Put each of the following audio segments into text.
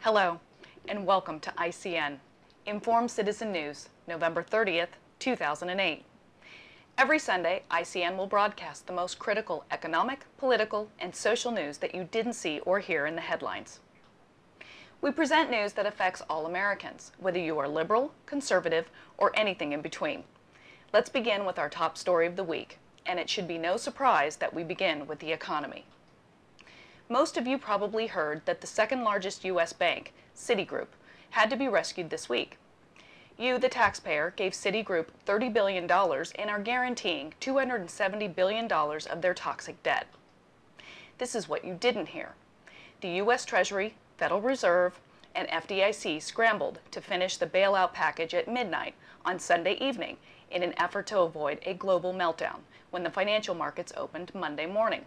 Hello, and welcome to ICN Informed Citizen News, November 30th, 2008. Every Sunday, ICN will broadcast the most critical economic, political, and social news that you didn't see or hear in the headlines. We present news that affects all Americans, whether you are liberal, conservative, or anything in between. Let's begin with our top story of the week, and it should be no surprise that we begin with the economy. Most of you probably heard that the second largest U.S. bank, Citigroup, had to be rescued this week. You, the taxpayer, gave Citigroup $30 billion and are guaranteeing $270 billion of their toxic debt. This is what you didn't hear. The U.S. Treasury, Federal Reserve, and FDIC scrambled to finish the bailout package at midnight on Sunday evening in an effort to avoid a global meltdown when the financial markets opened Monday morning.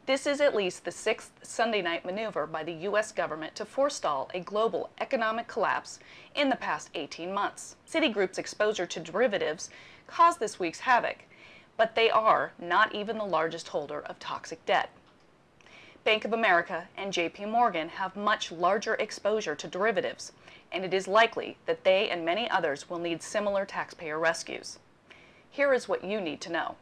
This is at least the sixth Sunday night maneuver by the U.S. government to forestall a global economic collapse in the past 18 months. Citigroup's exposure to derivatives caused this week's havoc, but they are not even the largest holder of toxic debt. Bank of America and J.P. Morgan have much larger exposure to derivatives, and it is likely that they and many others will need similar taxpayer rescues. Here is what you need to know.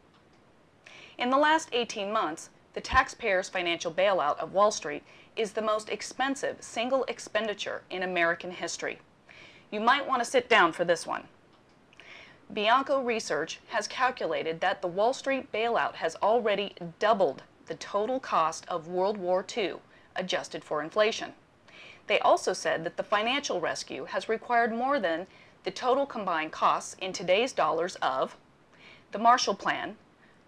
In the last 18 months, the taxpayers' financial bailout of Wall Street is the most expensive single expenditure in American history. You might want to sit down for this one. Bianco Research has calculated that the Wall Street bailout has already doubled the total cost of World War II, adjusted for inflation. They also said that the financial rescue has required more than the total combined costs in today's dollars of the Marshall Plan,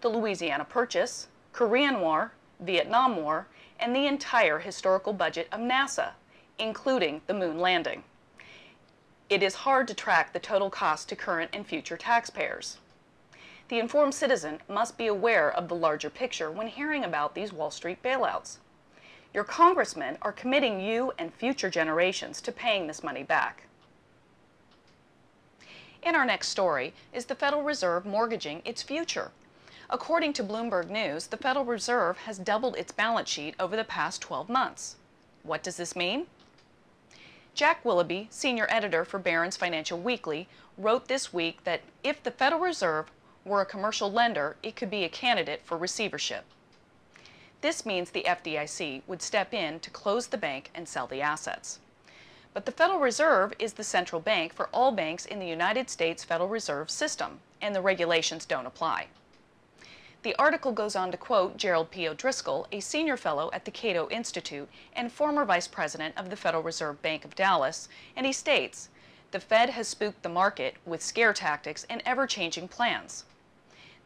the Louisiana Purchase, Korean War, Vietnam War, and the entire historical budget of NASA, including the moon landing. It is hard to track the total cost to current and future taxpayers. The informed citizen must be aware of the larger picture when hearing about these Wall Street bailouts. Your congressmen are committing you and future generations to paying this money back. In our next story is the Federal Reserve mortgaging its future. According to Bloomberg News, the Federal Reserve has doubled its balance sheet over the past 12 months. What does this mean? Jack Willoughby, senior editor for Barron's Financial Weekly, wrote this week that if the Federal Reserve were a commercial lender, it could be a candidate for receivership. This means the FDIC would step in to close the bank and sell the assets. But the Federal Reserve is the central bank for all banks in the United States Federal Reserve System, and the regulations don't apply. The article goes on to quote Gerald P. O'Driscoll, a senior fellow at the Cato Institute and former vice president of the Federal Reserve Bank of Dallas, and he states, "The Fed has spooked the market with scare tactics and ever-changing plans.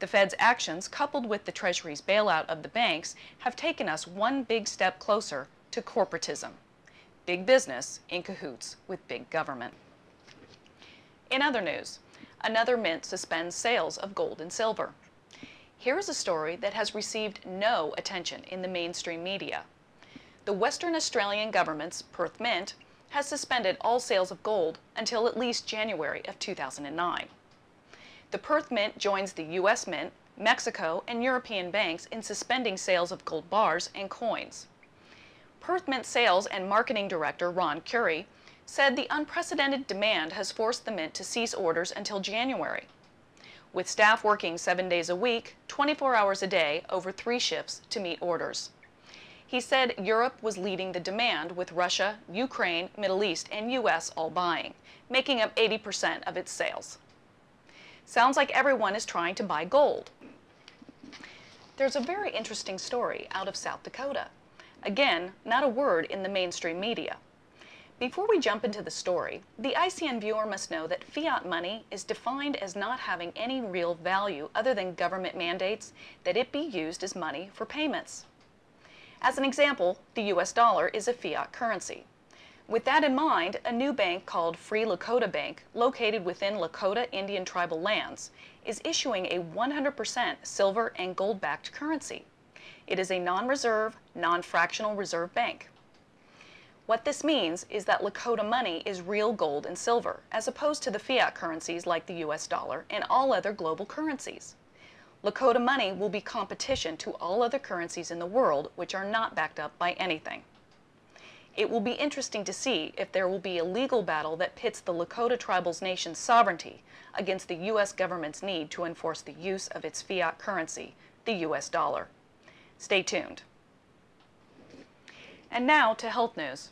The Fed's actions, coupled with the Treasury's bailout of the banks, have taken us one big step closer to corporatism. Big business in cahoots with big government." In other news, another mint suspends sales of gold and silver. Here is a story that has received no attention in the mainstream media. The Western Australian government's Perth Mint has suspended all sales of gold until at least January of 2009. The Perth Mint joins the U.S. Mint, Mexico, and European banks in suspending sales of gold bars and coins. Perth Mint sales and marketing director Ron Curry said the unprecedented demand has forced the Mint to cease orders until January, with staff working 7 days a week, 24 hours a day, over 3 shifts to meet orders. He said Europe was leading the demand, with Russia, Ukraine, Middle East, and U.S. all buying, making up 80% of its sales. Sounds like everyone is trying to buy gold. There's a very interesting story out of South Dakota. Again, not a word in the mainstream media. Before we jump into the story, the ICN viewer must know that fiat money is defined as not having any real value other than government mandates that it be used as money for payments. As an example, the US dollar is a fiat currency. With that in mind, a new bank called Free Lakota Bank, located within Lakota Indian tribal lands, is issuing a 100% silver and gold-backed currency. It is a non-reserve, non-fractional reserve bank. What this means is that Lakota money is real gold and silver, as opposed to the fiat currencies like the US dollar and all other global currencies. Lakota money will be competition to all other currencies in the world which are not backed up by anything. It will be interesting to see if there will be a legal battle that pits the Lakota tribal's nation's sovereignty against the U.S. government's need to enforce the use of its fiat currency, the U.S. dollar. Stay tuned. And now to health news.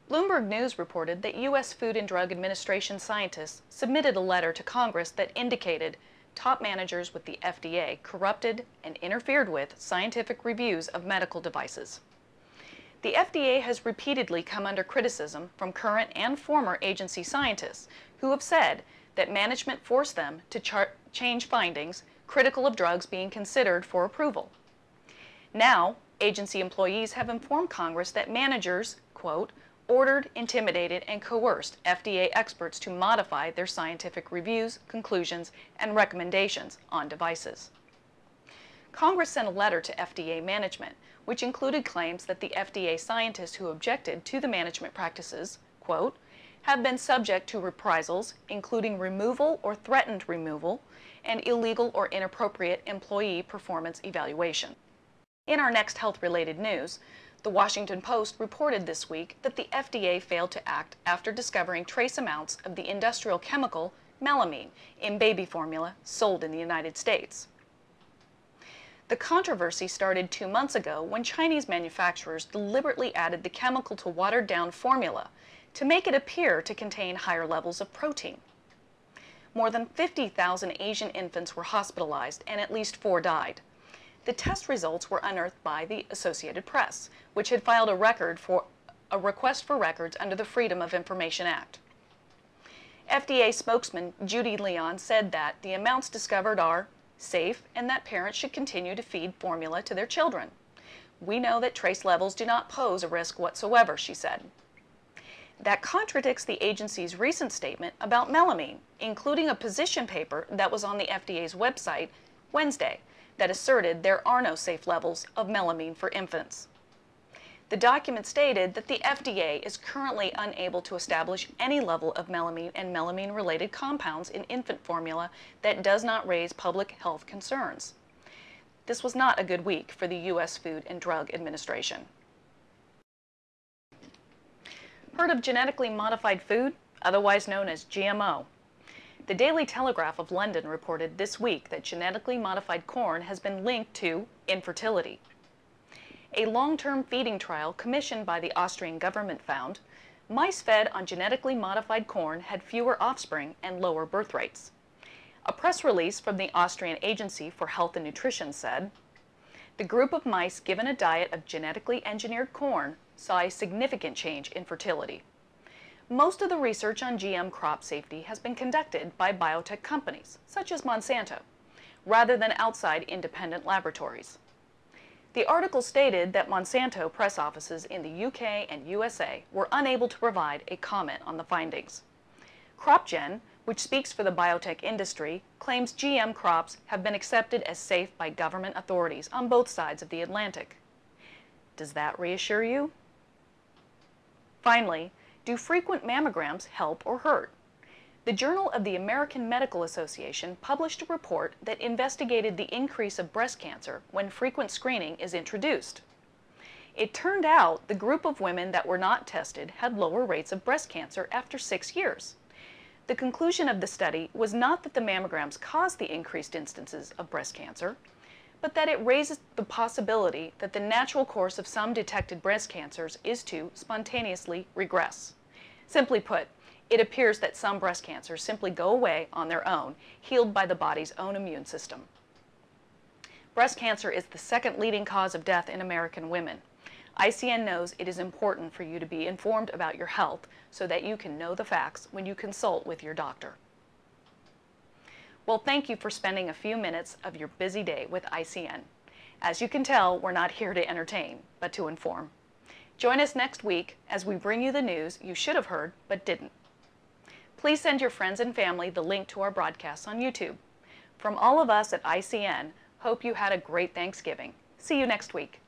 Bloomberg News reported that U.S. Food and Drug Administration scientists submitted a letter to Congress that indicated top managers with the FDA corrupted and interfered with scientific reviews of medical devices. The FDA has repeatedly come under criticism from current and former agency scientists who have said that management forced them to change findings critical of drugs being considered for approval. Now, agency employees have informed Congress that managers, quote, ordered, intimidated, and coerced FDA experts to modify their scientific reviews, conclusions, and recommendations on devices. Congress sent a letter to FDA management, which included claims that the FDA scientists who objected to the management practices, quote, have been subject to reprisals, including removal or threatened removal, and illegal or inappropriate employee performance evaluation. In our next health-related news, The Washington Post reported this week that the FDA failed to act after discovering trace amounts of the industrial chemical melamine in baby formula sold in the United States. The controversy started 2 months ago when Chinese manufacturers deliberately added the chemical to watered-down formula to make it appear to contain higher levels of protein. More than 50,000 Asian infants were hospitalized and at least 4 died. The test results were unearthed by the Associated Press, which had filed a request for records under the Freedom of Information Act. FDA spokesman Judy Leon said that the amounts discovered are safe and that parents should continue to feed formula to their children. We know that trace levels do not pose a risk whatsoever, she said. That contradicts the agency's recent statement about melamine, including a position paper that was on the FDA's website Wednesday that asserted there are no safe levels of melamine for infants. The document stated that the FDA is currently unable to establish any level of melamine and melamine-related compounds in infant formula that does not raise public health concerns. This was not a good week for the U.S. Food and Drug Administration. Heard of genetically modified food, otherwise known as GMO? The Daily Telegraph of London reported this week that genetically modified corn has been linked to infertility. A long-term feeding trial commissioned by the Austrian government found mice fed on genetically modified corn had fewer offspring and lower birth rates. A press release from the Austrian Agency for Health and Nutrition said, the group of mice given a diet of genetically engineered corn saw a significant change in fertility. Most of the research on GM crop safety has been conducted by biotech companies, such as Monsanto, rather than outside independent laboratories. The article stated that Monsanto press offices in the UK and USA were unable to provide a comment on the findings. CropGen, which speaks for the biotech industry, claims GM crops have been accepted as safe by government authorities on both sides of the Atlantic. Does that reassure you? Finally, do frequent mammograms help or hurt? The Journal of the American Medical Association published a report that investigated the increase of breast cancer when frequent screening is introduced. It turned out the group of women that were not tested had lower rates of breast cancer after 6 years. The conclusion of the study was not that the mammograms caused the increased instances of breast cancer, but that it raises the possibility that the natural course of some detected breast cancers is to spontaneously regress. Simply put, it appears that some breast cancers simply go away on their own, healed by the body's own immune system. Breast cancer is the second leading cause of death in American women. ICN knows it is important for you to be informed about your health so that you can know the facts when you consult with your doctor. Well, thank you for spending a few minutes of your busy day with ICN. As you can tell, we're not here to entertain, but to inform. Join us next week as we bring you the news you should have heard but didn't. Please send your friends and family the link to our broadcasts on YouTube. From all of us at ICN, hope you had a great Thanksgiving. See you next week.